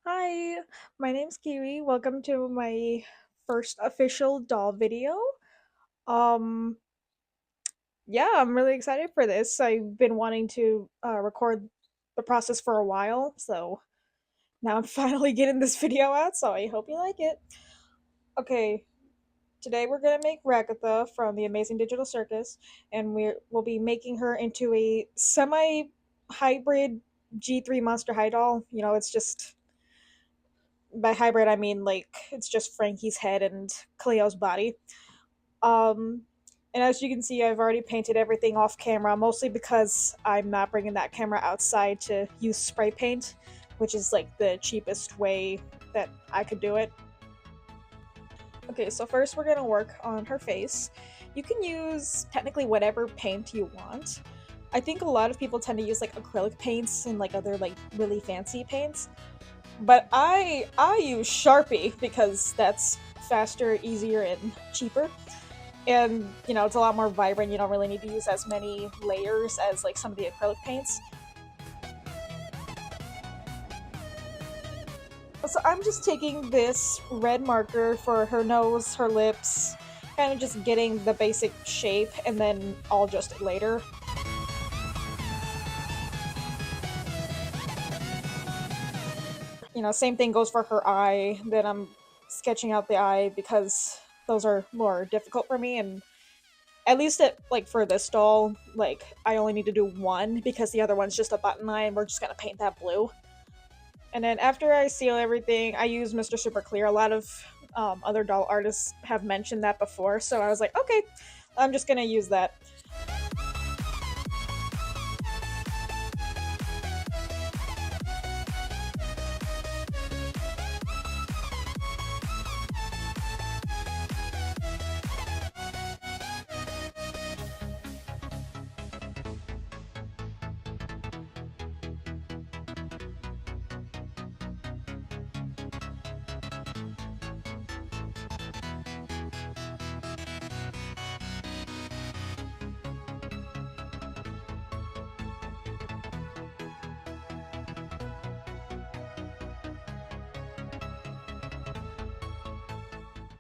Hi, my name's Kiwi. Welcome to my first official doll video. Um, yeah, I'm really excited for this. I've been wanting to record the process for a while, so now I'm finally getting this video out, so I hope you like it. Okay, today we're gonna make Ragatha from the Amazing Digital Circus, and we'll be making her into a semi-hybrid G3 Monster High doll. It's just by hybrid I mean like it's just Frankie's head and Cleo's body. Um, and as you can see, I've already painted everything off camera, mostly because I'm not bringing that camera outside to use spray paint, which is like the cheapest way that I could do it. Okay, so first we're gonna work on her face. You can use technically whatever paint you want. I think a lot of people tend to use like acrylic paints and like other like really fancy paints. But I use Sharpie because that's faster, easier, and cheaper. And it's a lot more vibrant. You don't really need to use as many layers as like some of the acrylic paints. So I'm just taking this red marker for her nose, her lips, kind of just getting the basic shape, and then I'll adjust it later. Same thing goes for her eye. Then I'm sketching out the eye because those are more difficult for me, and at least for this doll, like I only need to do one because the other one's just a button eye, and we're just gonna paint that blue. And then after I seal everything, I use Mr. Super Clear. A lot of other doll artists have mentioned that before, so I was like, okay, I'm just gonna use that.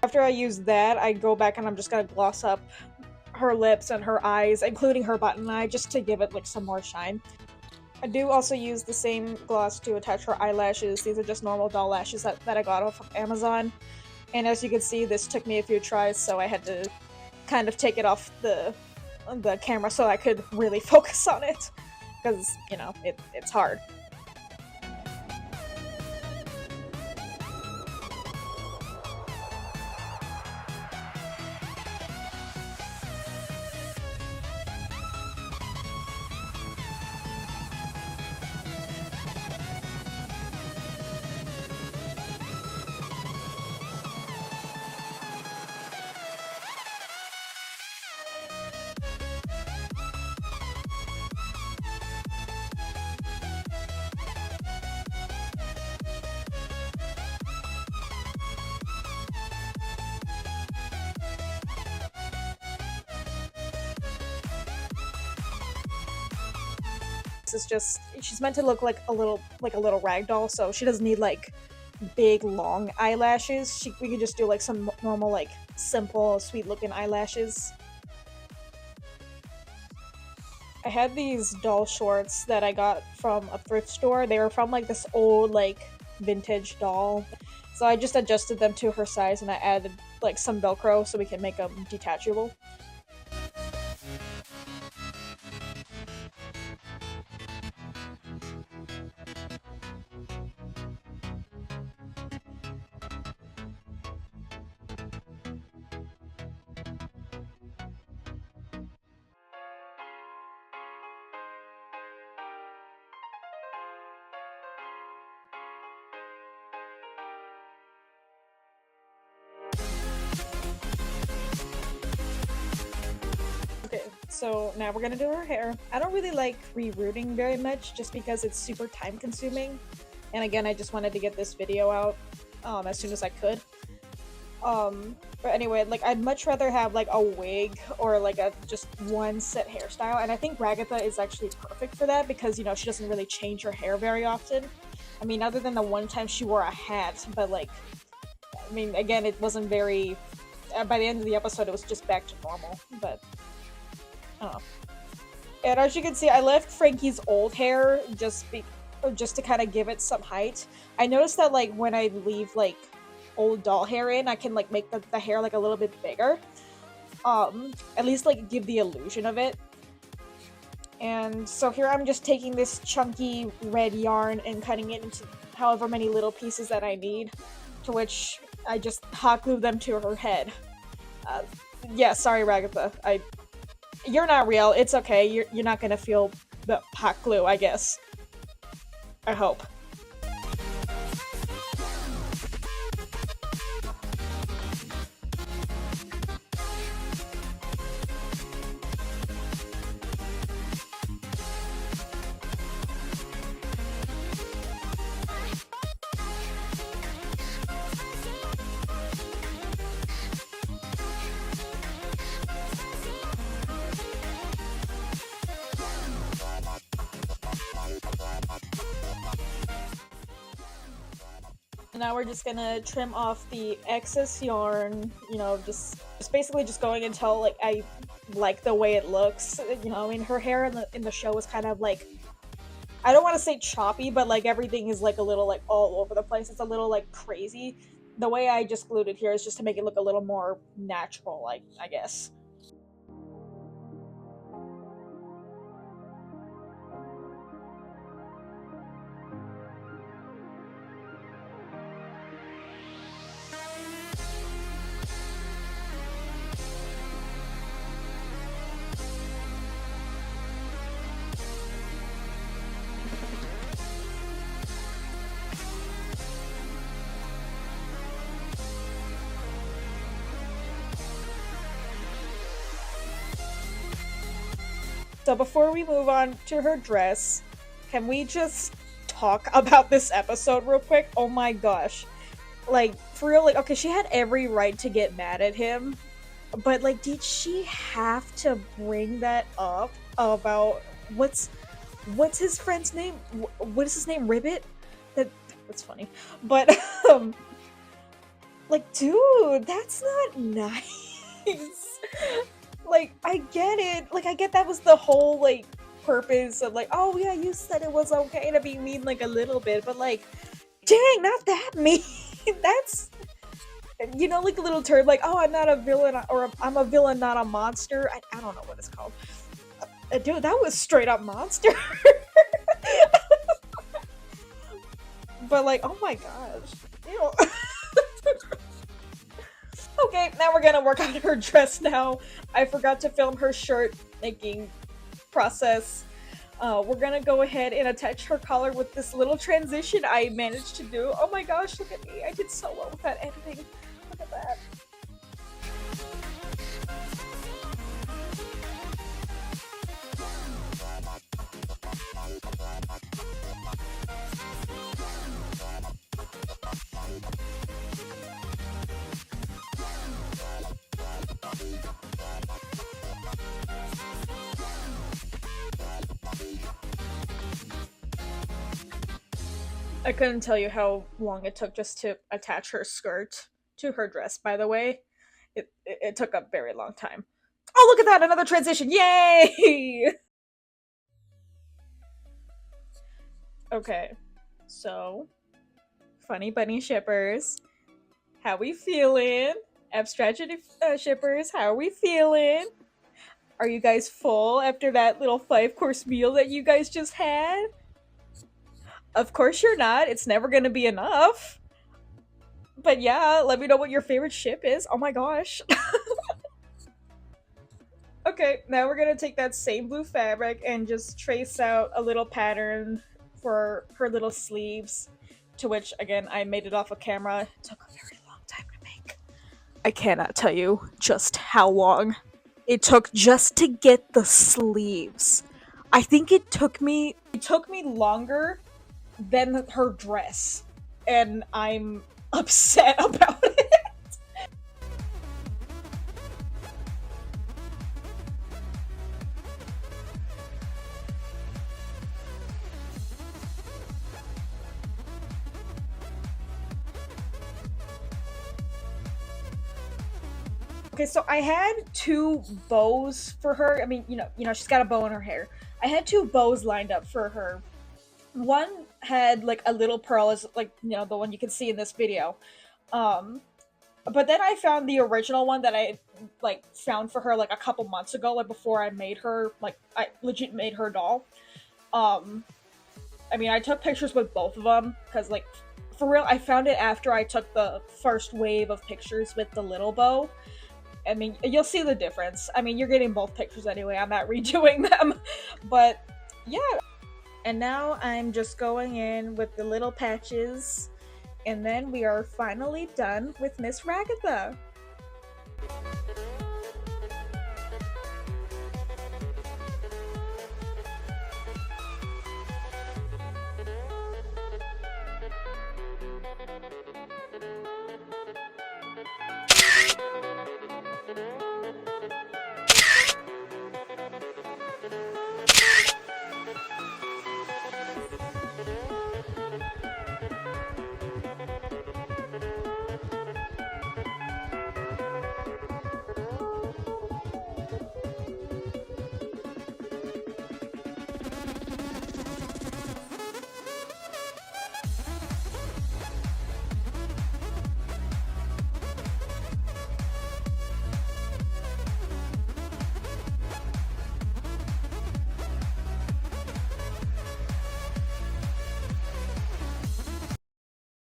After I use that, I go back and I'm just gonna gloss up her lips and her eyes, including her button eye, just to give it like some more shine. I do also use the same gloss to attach her eyelashes. These are just normal doll lashes that I got off of Amazon. And as you can see, this took me a few tries, so I had to kind of take it off the camera so I could really focus on it. Because, it's hard. Is just she's meant to look like a little rag doll, so she doesn't need like big long eyelashes. We could just do like some normal like simple sweet looking eyelashes. I had these doll shorts that I got from a thrift store. They were from like this old like vintage doll, so I just adjusted them to her size and I added like some velcro so we can make them detachable. Okay, so now we're gonna do her hair. I don't really like rerooting very much just because it's super time consuming. And again, I just wanted to get this video out as soon as I could. But anyway, like I'd much rather have like a wig or like a just one set hairstyle, and I think Ragatha is actually perfect for that because she doesn't really change her hair very often. I mean, other than the one time she wore a hat, but like, I mean, again, it wasn't very. By the end of the episode, it was just back to normal. But I don't know. And as you can see, I left Frankie's old hair just to kind of give it some height. I noticed that like when I leave like old doll hair in, I can like make the hair like a little bit bigger. At least like give the illusion of it. And so here I'm just taking this chunky red yarn and cutting it into however many little pieces that I need, to which I just hot glue them to her head. Uh, yeah, sorry, Ragatha. You're not real. It's okay. You're not gonna feel the hot glue, I guess. I hope. Now we're just gonna trim off the excess yarn, you know, just basically just going until like I like the way it looks. You know, I mean her hair in the show was kind of like, I don't want to say choppy, but like everything is like a little like all over the place. It's a little like crazy. The way I just glued it here is just to make it look a little more natural, like, I guess. So before we move on to her dress, can we just talk about this episode real quick? Oh my gosh. Like, for real, like, okay, she had every right to get mad at him, but like, did she have to bring that up about what's his friend's name? What is his name? Ribbit? That's funny. But like, dude, that's not nice. Like, I get it. Like, I get that was the whole like purpose of like, oh yeah, you said it was okay to be mean like a little bit, but like, dang, not that mean. That's, you know, like a little turd, like, oh, I'm not a villain, or I'm a villain, not a monster. I don't know what it's called. Dude, that was straight up monster. But like, oh my gosh. Ew. Okay, now we're gonna work on her dress now. I forgot to film her shirt making process. We're gonna go ahead and attach her collar with this little transition I managed to do. Oh my gosh, look at me. I did so well with that editing. Look at that. I couldn't tell you how long it took just to attach her skirt to her dress, by the way. It took a very long time. Oh, look at that! Another transition! Yay! Okay, so, Funny Bunny shippers, how we feeling? Abstraction shippers, how are we feeling? Are you guys full after that little 5-course meal that you guys just had? Of course you're not. It's never gonna be enough. But yeah, let me know what your favorite ship is. Oh my gosh. Okay, now we're gonna take that same blue fabric and just trace out a little pattern for her little sleeves, to which, again, I made it off of camera. It took a very long time to make. I cannot tell you just how long it took just to get the sleeves. I think it took me longer than her dress, and I'm upset about it. Okay, so I had two bows for her. I mean, she's got a bow in her hair. I had two bows lined up for her. One had like a little pearl, as like the one you can see in this video. Um, but then I found the original one that I like found for her like a couple months ago, like before I made her, like I legit made her doll. Um, I mean, I took pictures with both of them because, like, for real, I found it after I took the first wave of pictures with the little bow. I mean, you'll see the difference. I mean, you're getting both pictures anyway. I'm not redoing them, but yeah. And now I'm just going in with the little patches, and then we are finally done with Miss Ragatha.